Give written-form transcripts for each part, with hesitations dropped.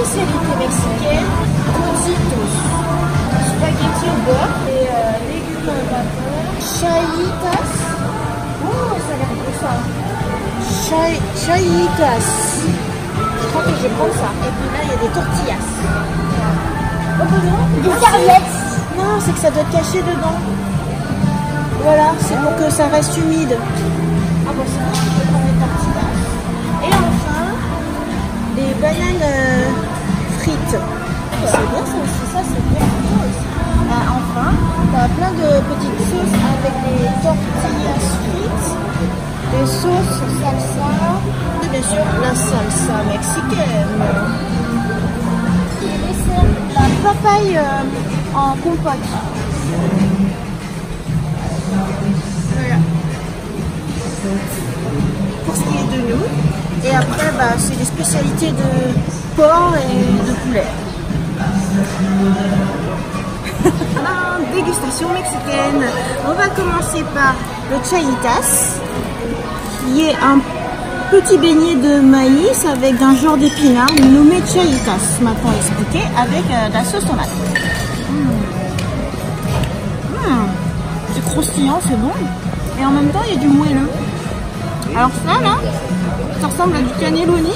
spécialité mexicaine, cozitos, spaghetti au beurre et légumes vapeur, chaitas. Oh, ça a l'air beau ça. Chaitas. Je crois que je vais prendre ça. Et puis là, il y a des tortillas. Oh, bah non, Des serviettes. non, c'est que ça doit être caché dedans. Voilà, c'est pour que ça reste humide. Ah bon, c'est bon, je vais prendre les tortillas. Et enfin, des bananes frites. C'est bien ça aussi, ça c'est bien aussi. Enfin, t'as plein de petites sauces avec des tortillas frites, des sauces salsa, et bien sûr la salsa mexicaine. La papaye en compote. Voilà. Pour ce qui est de nous. Et après, bah, c'est des spécialités de porc et de poulet. Dégustation mexicaine. On va commencer par le chaitas, qui est un petit beignet de maïs avec un genre d'épinard nommé chaitas, maintenant expliqué, avec de la sauce tomate. C'est croustillant, c'est bon. Et en même temps, il y a du moelleux. Alors ça, là, ça ressemble à du cannelloni.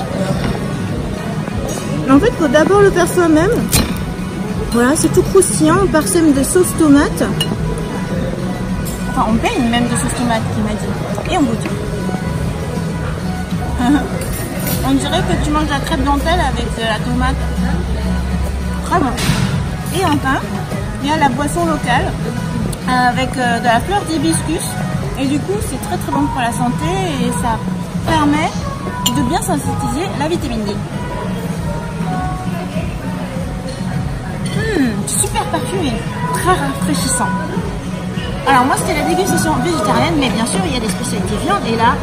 En fait, il faut d'abord le faire soi-même. Voilà, c'est tout croustillant, on parsème de sauce tomate. Enfin, on baigne même de sauce tomate, qui m'a dit. Et on goûte. On dirait que tu manges la crêpe dentelle avec de la tomate. Très bon. Et enfin, il y a la boisson locale avec de la fleur d'hibiscus. Et du coup, c'est très très bon pour la santé et ça permet de bien synthétiser la vitamine D. Super parfumé, très rafraîchissant. Alors moi c'était la dégustation végétarienne, mais bien sûr il y a des spécialités viande et là,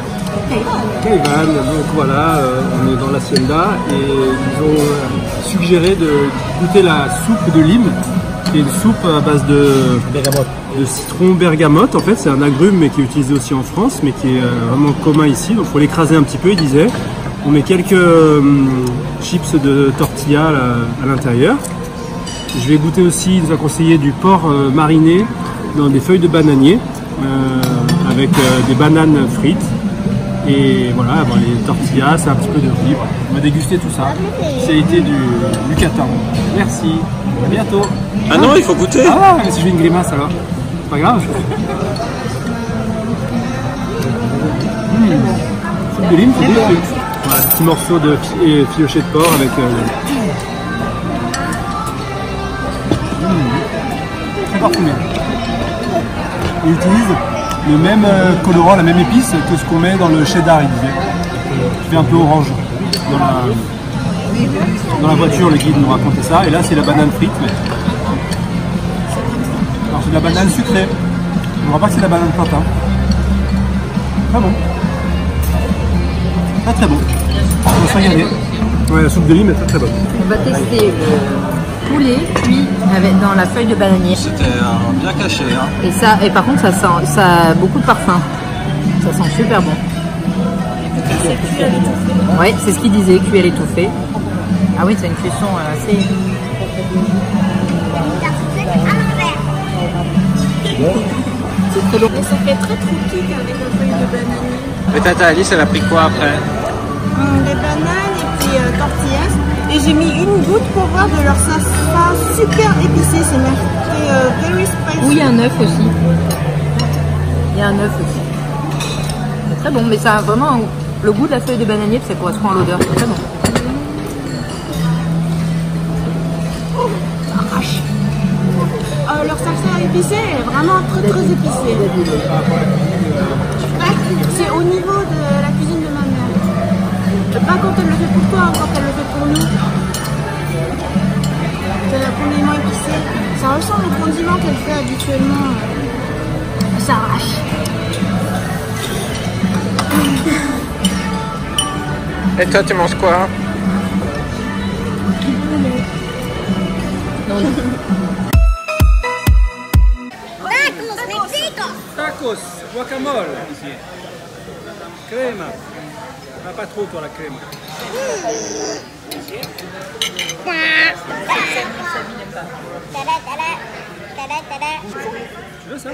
Kaivan, donc voilà, on est dans l'hacienda et ils ont suggéré de goûter la soupe de Lime, qui est une soupe à base de citron bergamote. En fait c'est un agrume mais qui est utilisé aussi en France, mais qui est vraiment commun ici, donc il faut l'écraser un petit peu, il disait. On met quelques chips de tortilla à l'intérieur. Je vais goûter aussi, il nous a conseillé du porc mariné dans des feuilles de bananier avec des bananes frites. Et voilà, bon, les tortillas, c'est un petit peu de riz. On va déguster tout ça. Spécialité du Yucatan. Merci, à bientôt. Ah non, il faut goûter. Ah ouais, mais si je fais une grimace alors, c'est pas grave. Soupe de Lime, c'est délicieux. Voilà, petit morceau de filoché de porc avec... très parfumé. Ils utilisent le même colorant, la même épice que ce qu'on met dans le cheddar, il disait. Qui fait un peu orange. Dans la voiture, le guide nous racontait ça. Et là, c'est la banane frite. Mais... alors, c'est de la banane sucrée. On ne voit pas que c'est de la banane plantain. Très bon. Très très bon. On va se regarder. Ouais, la soupe de Lime est très très bonne. On va tester le poulet cuit dans la feuille de bananier. C'était bien caché. Hein. Et par contre, ça a beaucoup de parfum. Ça sent super bon. Oui, c'est ce qu'il disait, cuit à l'étouffée. Ah oui, c'est une cuisson assez... c'est très bon. Et ça fait très croquis avec la feuille de bananier. Et Tata Alice, elle a pris quoi après? Des bananes et puis tortillas. Et j'ai mis une goutte pour voir de leur sauce super épicée. C'est marqué very spicy. Oui, il y a un œuf aussi. Il y a un œuf aussi. C'est très bon, mais ça a vraiment le goût de la feuille de bananier, ça correspond à l'odeur. C'est très bon. Leur salsa épicée est vraiment très très épicée. C'est au niveau de la cuisine de ma mère. Pas quand elle le fait pour toi, quand elle le fait pour nous. C'est un condiment épicé. Ça ressemble au condiment qu'elle fait habituellement. Ça arrache. Et toi, tu manges quoi? Tacos, guacamole ici. Crema. Ah, pas trop toi la crème. Tu veux ça?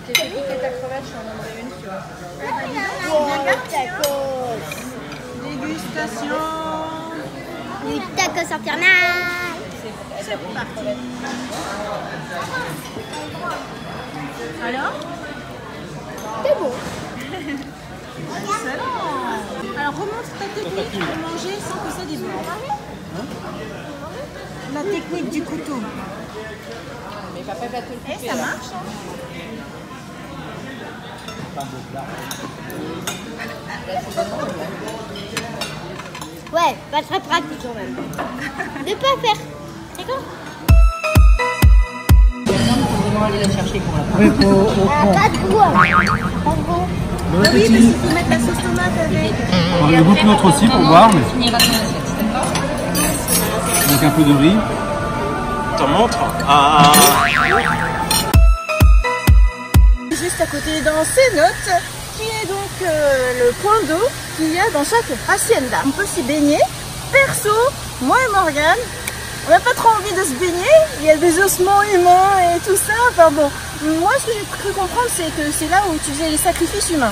J'ai fait piquer ta crevette, je t'en donnerai une, tu vois. Dégustation. Du taco infernal. C'est parti. Alors? C'est bon. Excellent. Alors remonte ta technique pour manger sans que ça déborde. La technique du couteau. Mais papa va te le couper. Eh, ça marche. Ouais, pas très pratique quand même. De pas faire. D'accord? Il faut vraiment aller la chercher pour la fin. Oui, Pas de goût. En gros. Bon Oui, appétit. parce qu'il faut mettre la sauce tomate avec. On va goûter notre aussi pour voir. Mais... Finira ton assiette, d'accord? Donc un peu de riz. T'en montres? Ah. Juste à côté dans ces notes, qui est donc le point d'eau qu'il y a dans chaque hacienda. On peut s'y baigner. Perso, moi et Morgane, on n'a pas trop envie de se baigner. Il y a des ossements humains et tout ça. Enfin bon, moi ce que j'ai cru comprendre, c'est que c'est là où tu faisais les sacrifices humains.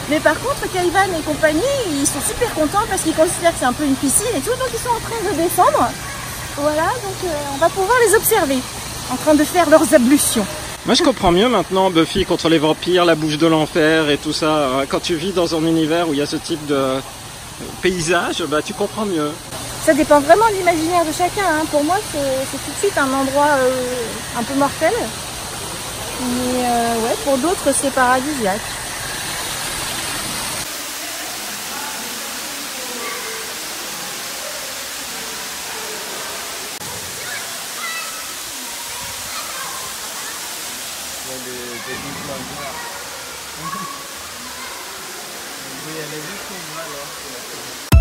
Mais par contre, Kaivan et compagnie, ils sont super contents parce qu'ils considèrent que c'est un peu une piscine et tout, donc ils sont en train de descendre. Voilà, donc on va pouvoir les observer, en train de faire leurs ablutions. Moi je comprends mieux maintenant Buffy contre les vampires, la bouche de l'enfer et tout ça. Quand tu vis dans un univers où il y a ce type de paysage, bah tu comprends mieux. Ça dépend vraiment de l'imaginaire de chacun. Hein. Pour moi, c'est tout de suite un endroit un peu mortel. Mais ouais, pour d'autres, c'est paradisiaque. Oui, elle est juste pour moi alors.